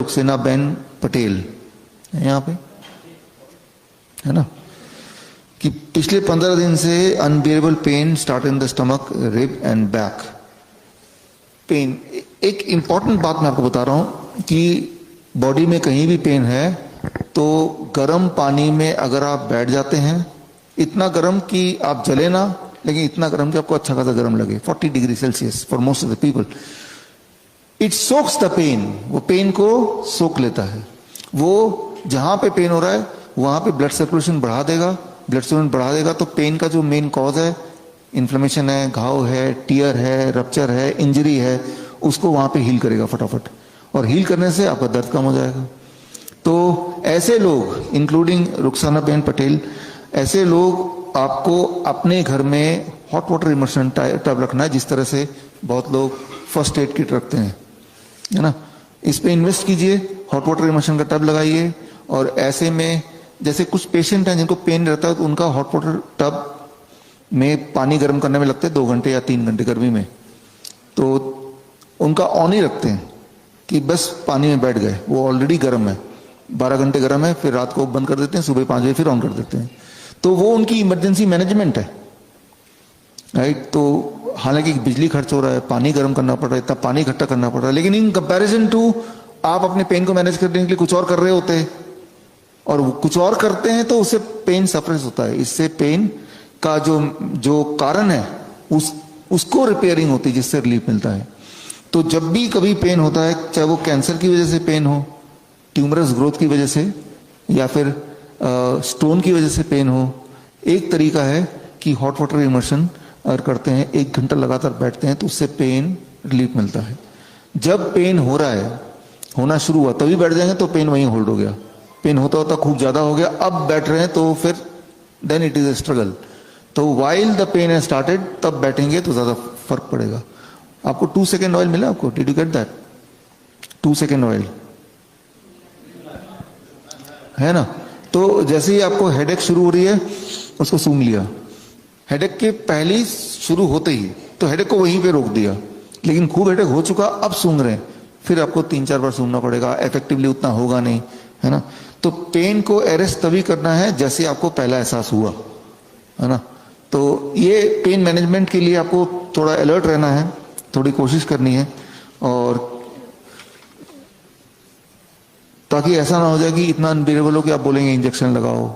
रुखसेनाबेन पटेल है यहाँ पे, है ना, कि पिछले 15 दिन से unbearable pain start in the stomach, rib end back pain. एक इंपॉर्टेंट बात मैं आपको बता रहा हूं कि बॉडी में कहीं भी पेन है तो गर्म पानी में अगर आप बैठ जाते हैं, इतना गर्म कि आप जले ना, लेकिन इतना गर्म कि आपको अच्छा खासा गर्म लगे, 40 degree Celsius for most of the people, it soaks the pain, वो पेन को सोख लेता है। वो जहां पे पेन हो रहा है वहां पे ब्लड सर्कुलेशन बढ़ा देगा, ब्लड सर्कुलेशन बढ़ा देगा तो पेन का जो मेन कॉज है, इन्फ्लेमेशन है, घाव है, टियर है, रप्चर है, इंजरी है, उसको वहां पे हील करेगा फटाफट, और हील करने से आपका दर्द कम हो जाएगा। तो ऐसे लोग, इंक्लूडिंग रुखसानाबेन पटेल, ऐसे लोग आपको अपने घर में हॉट वाटर इमर्शन टब रखना है, जिस तरह से बहुत लोग फर्स्ट एड किट रखते हैं, है ना, इस पे इन्वेस्ट कीजिए, हॉट वाटर इमर्शन का टब लगाइए। और ऐसे में जैसे कुछ पेशेंट हैं जिनको पेन रहता है तो उनका हॉट वाटर टब में पानी गर्म करने में लगते हैं 2 घंटे या 3 घंटे गर्मी में, तो उनका ऑन ही रखते हैं कि बस पानी में बैठ गए, वो ऑलरेडी गर्म है, 12 घंटे गर्म है, फिर रात को बंद कर देते हैं, सुबह 5 बजे फिर ऑन कर देते हैं। तो वो उनकी इमरजेंसी मैनेजमेंट है, राइट। तो हालांकि बिजली खर्च हो रहा है, पानी गर्म करना पड़ रहा है, इतना पानी इकट्ठा करना पड़ रहा है, लेकिन इन कंपैरिजन टू आप अपने पेन को मैनेज करने के लिए कुछ और कर रहे होते हैं, और कुछ और करते हैं तो उससे पेन सप्रेस होता है, इससे पेन का जो कारण है उसको रिपेयरिंग होती है, जिससे रिलीफ मिलता है। तो जब भी कभी पेन होता है, चाहे वो कैंसर की वजह से पेन हो, ट्यूमरस ग्रोथ की वजह से, या फिर स्टोन की वजह से पेन हो, एक तरीका है कि हॉट वाटर इमर्शन अगर करते हैं, 1 घंटा लगातार बैठते हैं तो उससे पेन रिलीफ मिलता है। जब पेन हो रहा है, होना शुरू हुआ तभी बैठ जाएंगे तो पेन वहीं होल्ड हो गया, पेन होता होता खूब ज्यादा हो गया, अब बैठ रहे हैं तो फिर then it is a struggle. तो while the pain has started, तब बैठेंगे तो ज्यादा फर्क पड़ेगा। आपको 2 सेकेंड ऑयल मिला आपको, did you get that? 2 second oil है ना। तो जैसे ही आपको हेडेक शुरू हो रही है, उसको सूंघ लिया, हेडेक के पहले ही शुरू होते ही, तो हेडेक को वहीं पे रोक दिया, लेकिन खूब हेडेक हो चुका, अब सूंघ रहे हैं, फिर आपको 3-4 बार सूंघना पड़ेगा, इफेक्टिवली उतना होगा नहीं, है ना। तो पेन को अरेस्ट तभी करना है जैसे आपको पहला एहसास हुआ, है ना। तो ये पेन मैनेजमेंट के लिए आपको थोड़ा अलर्ट रहना है, थोड़ी कोशिश करनी है, और ताकि ऐसा ना हो जाए कि इतना अनबियरेबल हो कि आप बोलेंगे इंजेक्शन लगाओ,